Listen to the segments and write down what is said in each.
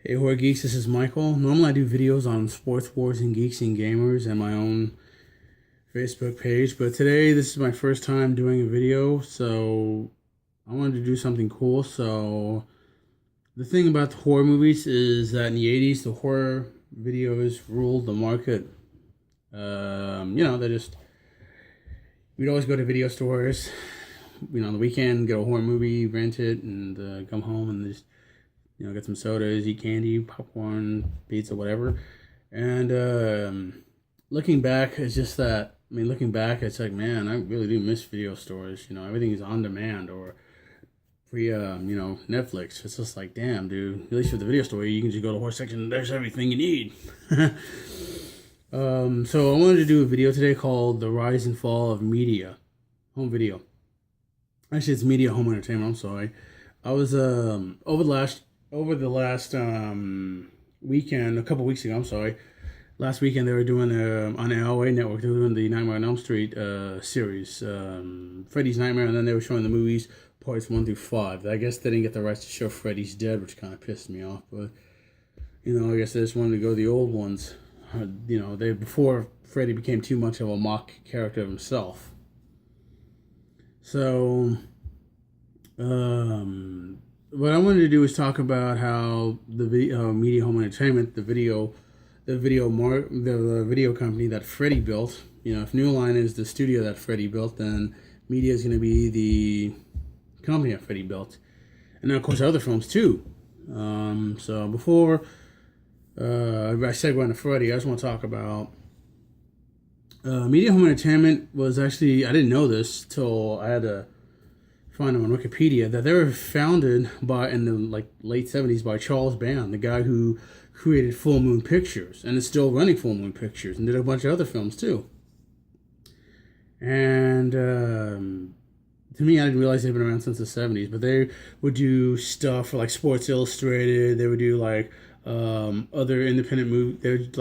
Hey, Horror Geeks, this is Michael. Normally I do videos on sports wars and geeks and gamers and my own Facebook page, but today this is my first time doing a video, so I wanted to do something cool. So the thing about the horror movies is that in the 80s, the horror videos ruled the market. They just, we'd always go to video stores, on the weekend, get a horror movie, rent it, and come home and just get some sodas, eat candy, popcorn, pizza, whatever. And looking back, it's just that, looking back, it's like, man, I really do miss video stores. Everything is on demand or free, Netflix. It's just like, damn, dude, at least with the video store, you can just go to the horror section and there's everything you need. So I wanted to do a video today called The Rise and Fall of Media, Home Video. Actually, it's Media Home Entertainment, I'm sorry. I was, over the last weekend, a couple weeks ago, I'm sorry, last weekend they were doing, on the LA network, they were doing the Nightmare on Elm Street series, Freddy's Nightmare, and then they were showing the movies, parts 1 through 5. I guess they didn't get the rights to show Freddy's Dead, which kind of pissed me off, but, I guess they just wanted to go the old ones. Before Freddy became too much of a mock character of himself. So, what I wanted to do is talk about how the Media Home Entertainment, the video company that Freddie built. If New Line is the studio that Freddie built, then Media is going to be the company that Freddie built, and then of course other films too. So before I segue into Freddie, I just want to talk about Media Home Entertainment. Was actually, I didn't know this till I had to find them on Wikipedia, that they were founded in the late 70s by Charles Band, the guy who created Full Moon Pictures and is still running Full Moon Pictures and did a bunch of other films too. And to me, I didn't realize they've been around since the 70s, but they would do stuff for Sports Illustrated. They would do other independent movies. They would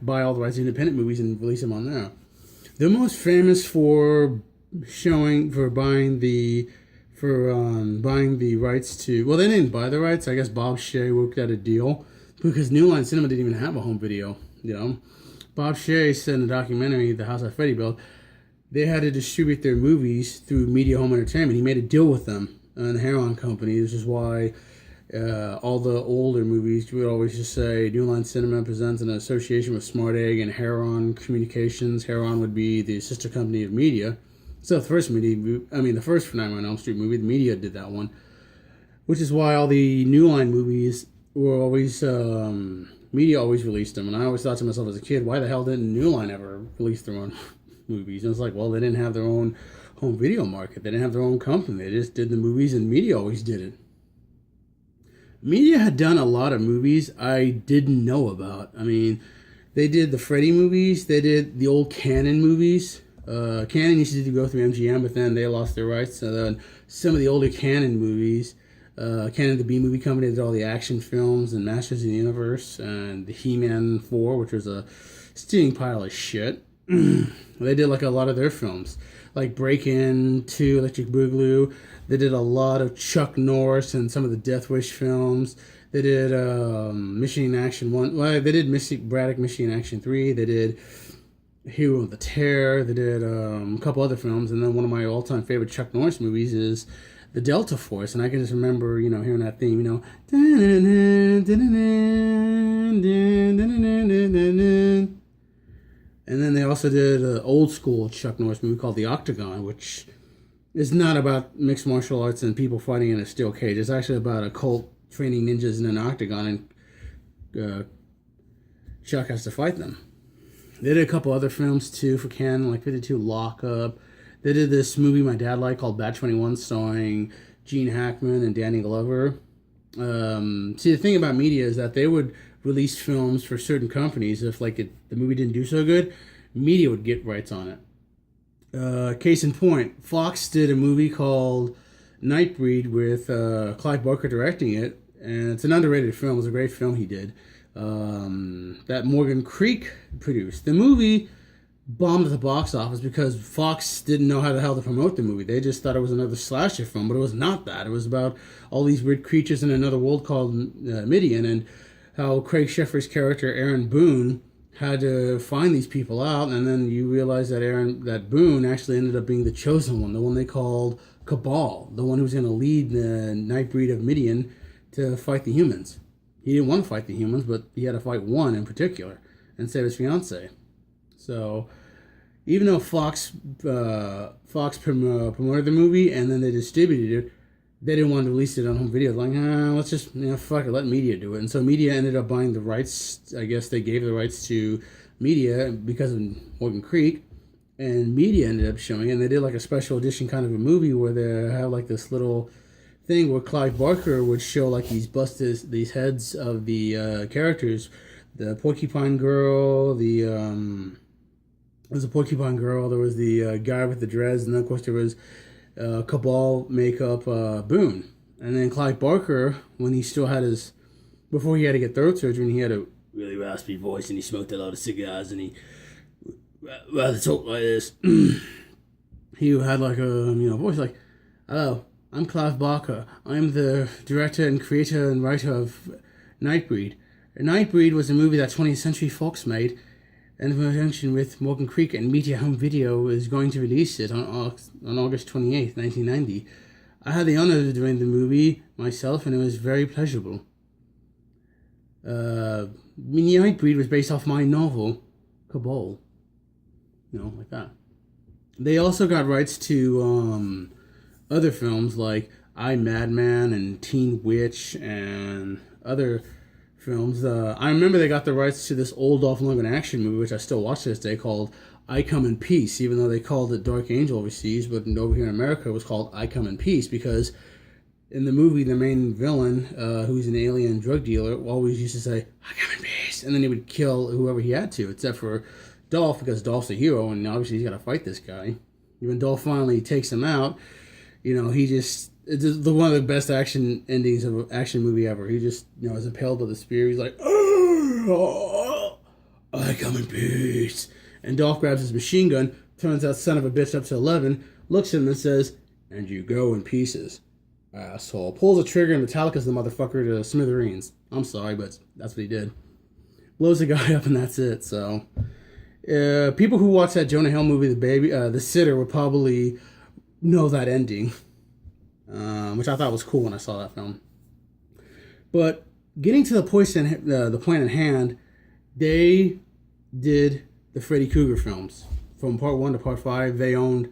buy all the rights to independent movies and release them on there. They're most famous for buying the rights to, well, they didn't buy the rights. I guess Bob Shea worked out a deal because New Line Cinema didn't even have a home video. Bob Shea said in the documentary, The House That Freddy Built, they had to distribute their movies through Media Home Entertainment. He made a deal with them and the Heron Company. This is why all the older movies would always just say New Line Cinema presents an association with Smart Egg and Heron Communications. Heron would be the sister company of Media. So the first Nightmare on Elm Street movie, the Media did that one, which is why all the New Line movies were always, Media always released them. And I always thought to myself as a kid, why the hell didn't New Line ever release their own movies? And it's like, well, they didn't have their own home video market. They didn't have their own company. They just did the movies, and Media always did it. Media had done a lot of movies I didn't know about. They did the Freddy movies. They did the old Cannon movies. Canon used to go through MGM, but then they lost their rights. So then some of the older Canon movies, Canon, the B movie company, did all the action films and Masters of the Universe and the He-Man 4, which was a steaming pile of shit. They did a lot of their films, like Break-In 2, Electric Boogaloo. They did a lot of Chuck Norris and some of the Death Wish films. They did Mission Action 1. Well, they did Braddock Mission Action 3. They did Hero of the Terror. They did a couple other films, and then one of my all-time favorite Chuck Norris movies is The Delta Force, and I can just remember, hearing that theme, and then they also did an old-school Chuck Norris movie called The Octagon, which is not about mixed martial arts and people fighting in a steel cage. It's actually about a cult training ninjas in an octagon, and Chuck has to fight them. They did a couple other films too for Canon, like 52 Lockup. They did this movie my dad liked called Bat 21, starring Gene Hackman and Danny Glover. See, the thing about Media is that they would release films for certain companies. If the movie didn't do so good, Media would get rights on it. Case in point, Fox did a movie called Nightbreed with Clive Barker directing it, and it's an underrated film. It was a great film he did. That Morgan Creek produced. The movie bombed at the box office because Fox didn't know how the hell to promote the movie. They just thought it was another slasher film, but it was not that. It was about all these weird creatures in another world called Midian, and how Craig Sheffer's character Aaron Boone had to find these people out, and then you realize that Boone actually ended up being the chosen one, the one they called Cabal, the one who was going to lead the Nightbreed of Midian to fight the humans. He didn't want to fight the humans, but he had to fight one in particular and save his fiance. So, even though Fox promoted the movie and then they distributed it, they didn't want to release it on home video. Like, let's just, fuck it, let media do it. And so media ended up buying the rights. I guess they gave the rights to media because of Morgan Creek. And media ended up showing it. And they did like a special edition kind of a movie where they had like this little thing where Clive Barker would show like these heads of the characters. The Porcupine Girl, there was a Porcupine Girl, there was the guy with the dreads, and then of course there was Cabal makeup Boone. And then Clive Barker, when he still had before he had to get throat surgery, and he had a really raspy voice, and he smoked a lot of cigars, and he rather talked like this. He had like a voice like, "Hello, I'm Clive Barker. I'm the director and creator and writer of Nightbreed. Nightbreed was a movie that 20th Century Fox made, and in conjunction with Morgan Creek and Media Home Video is going to release it on August 28th, 1990. I had the honor of doing the movie myself, and it was very pleasurable. Nightbreed was based off my novel, Cabal." Like that. They also got rights to other films like I, Madman and Teen Witch and other films. I remember they got the rights to this old Dolph Lundgren action movie, which I still watch to this day, called I Come in Peace, even though they called it Dark Angel overseas, but over here in America it was called I Come in Peace, because in the movie the main villain, who's an alien drug dealer, always used to say, "I come in peace," and then he would kill whoever he had to, except for Dolph, because Dolph's a hero, and obviously he's got to fight this guy. When Dolph finally takes him out, he just... It's one of the best action endings of an action movie ever. He just, is impaled by the spear. He's like, "Oh, I come in peace." And Dolph grabs his machine gun, turns that son of a bitch up to 11, looks at him and says, "And you go in pieces, asshole." Pulls the trigger and Metallica's the motherfucker to smithereens. I'm sorry, but that's what he did. Blows the guy up and that's it. So, people who watch that Jonah Hill movie, The Sitter, would probably know that ending. Which I thought was cool when I saw that film. But getting to the point at hand, they did the Freddy Krueger films. From part 1 to part 5, they owned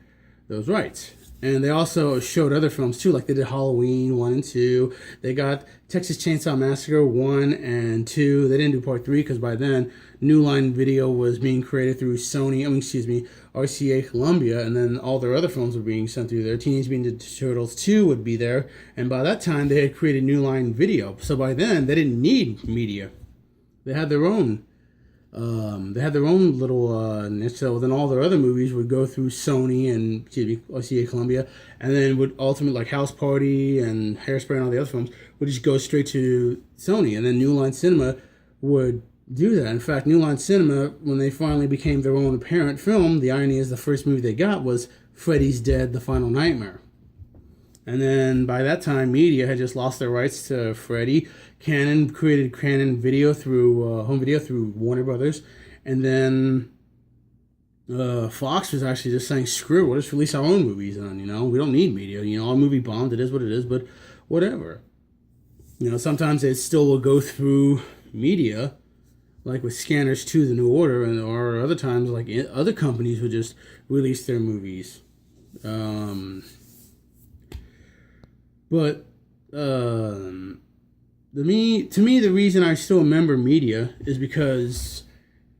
those rights. And they also showed other films too, like they did Halloween 1 and 2. They got Texas Chainsaw Massacre 1 and 2. They didn't do part 3 because by then New Line Video was being created through RCA Columbia, and then all their other films were being sent through there. Teenage Mutant Ninja Turtles 2 would be there, and by that time they had created New Line Video. So by then they didn't need media. They had their own. Little niche. So then all their other movies would go through Sony and RCA Columbia, and then would ultimately, like House Party and Hairspray and all the other films, would just go straight to Sony, and then New Line Cinema would do that. In fact, New Line Cinema, when they finally became their own parent film, the irony is the first movie they got was Freddy's Dead: The Final Nightmare. And then by that time, media had just lost their rights to Freddy. Canon created Canon Video through home video through Warner Brothers, and then Fox was actually just saying, "Screw it, we'll just release our own movies." And we don't need media. Our movie bombed. It is what it is. But whatever. Sometimes it still will go through media, like with Scanners 2: The New Order, or other times like other companies would just release their movies. But to me, the reason I still remember media is because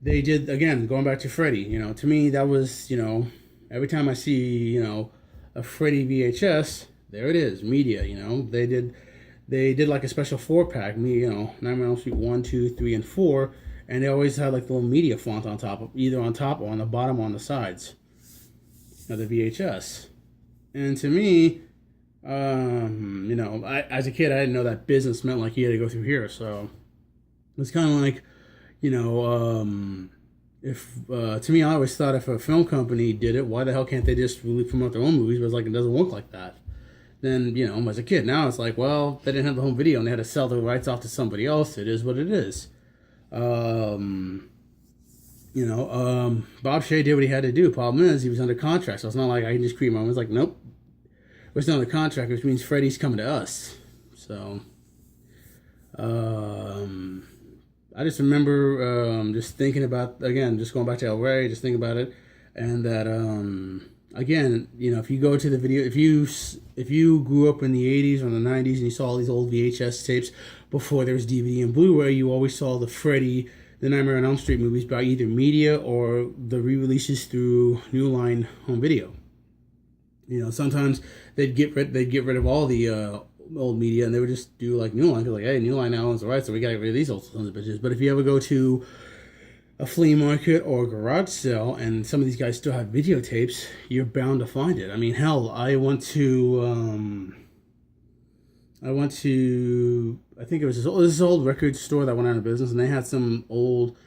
they did, again, going back to Freddy. To me, that was, every time I see, a Freddy VHS, there it is, media. They did like a special 4-pack, Nightmare on Elm Street 1, 2, 3, and 4, and they always had like the little media font on top, either on top or on the bottom or on the sides of the VHS. And to me, as a kid, I didn't know that business meant like you had to go through here. So it's kind of like, to me, I always thought if a film company did it, why the hell can't they just really promote their own movies? But it's like, it doesn't work like that. than, as a kid. Now it's like, well, they didn't have the home video and they had to sell the rights off to somebody else. It is what it is. Bob Shea did what he had to do. Problem is, he was under contract, so it's not like I can just create my own. It's like, nope, we're still under contract, which means Freddie's coming to us. So, I just remember just thinking about, again, just going back to El Rey, just thinking about it, and that again, if you go to the video, if you grew up in the 80s or the 90s and you saw all these old VHS tapes before there was DVD and Blu-ray, you always saw the Nightmare on Elm Street movies by either media or the re-releases through New Line Home Video. Sometimes they'd get rid of all the old media and they would just do like New Line, because like, hey, New Line now owns the rights, so we gotta get rid of these old sons of bitches. But if you ever go to a flea market or a garage sale and some of these guys still have videotapes, you're bound to find it. I mean, hell, I went to I think it was this old record store that went out of business, and they had some old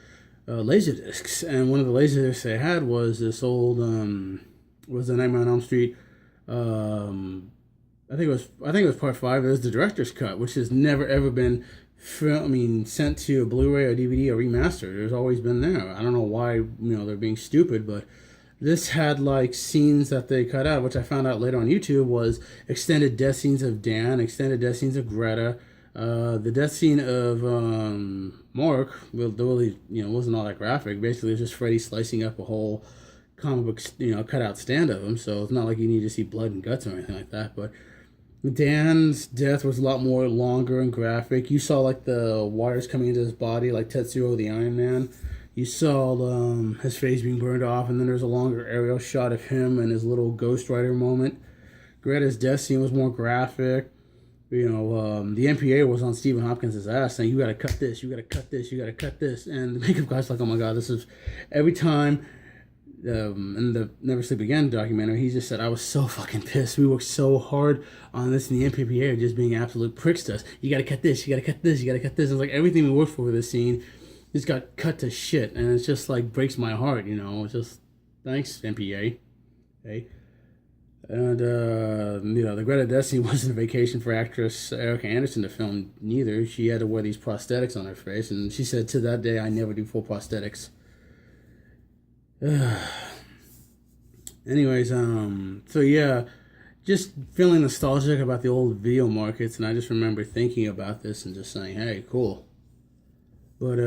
laser discs, and one of the laser discs they had was this old was the Nightmare on Elm Street. I think it was part 5. It was the director's cut, which has never ever been sent to a Blu-ray or DVD or remastered. There's always been there. I don't know why they're being stupid, but this had like scenes that they cut out, which I found out later on YouTube was extended death scenes of Dan, extended death scenes of Greta. The death scene of Mark, really, wasn't all that graphic. Basically, it was just Freddy slicing up a whole comic book, cut out stand of him. So it's not like you need to see blood and guts or anything like that. But Dan's death was a lot more longer and graphic. You saw like the wires coming into his body, like Tetsuo the Iron Man. You saw his face being burned off, and then there's a longer aerial shot of him and his little Ghost Rider moment. Greta's death scene was more graphic. The MPA was on Stephen Hopkins' ass saying, you gotta cut this, you gotta cut this, you gotta cut this. And the makeup guy's like, oh my god, this is every time. In the Never Sleep Again documentary, he just said, I was so fucking pissed. We worked so hard on this, and the MPA are just being absolute pricks to us. You gotta cut this, you gotta cut this, you gotta cut this. And it's like everything we worked for this scene just got cut to shit, and it's just like breaks my heart, It's just, thanks, MPA. Hey. And, the Greta death scene wasn't a vacation for actress Erica Anderson to film neither. She had to wear these prosthetics on her face, and she said, to that day, I never do full prosthetics. Anyways, so yeah, just feeling nostalgic about the old video markets, and I just remember thinking about this and just saying, hey, cool. But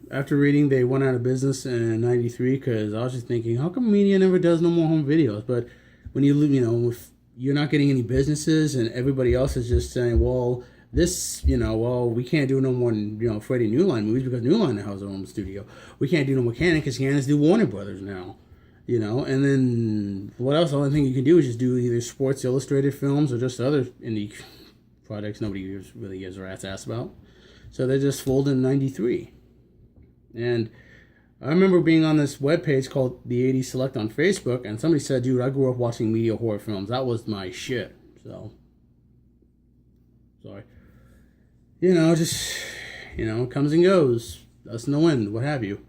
after reading, they went out of business in '93 because I was just thinking, how come media never does no more home videos? But when if you're not getting any businesses and everybody else is just saying, well, this, we can't do no more, Freddie New Line movies because New Line now has their own studio. We can't do no more Canon because Canon's do Warner Brothers now, And then what else? The only thing you can do is just do either Sports Illustrated films or just other indie projects nobody really gives a rat's ass about. So they just folded in '93. And I remember being on this webpage called The 80s Select on Facebook, and somebody said, dude, I grew up watching media horror films. That was my shit. So, sorry. Comes and goes. Dust in the wind, what have you.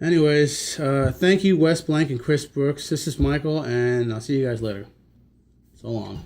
Anyways, thank you, Wes Blank and Chris Brooks. This is Michael, and I'll see you guys later. So long.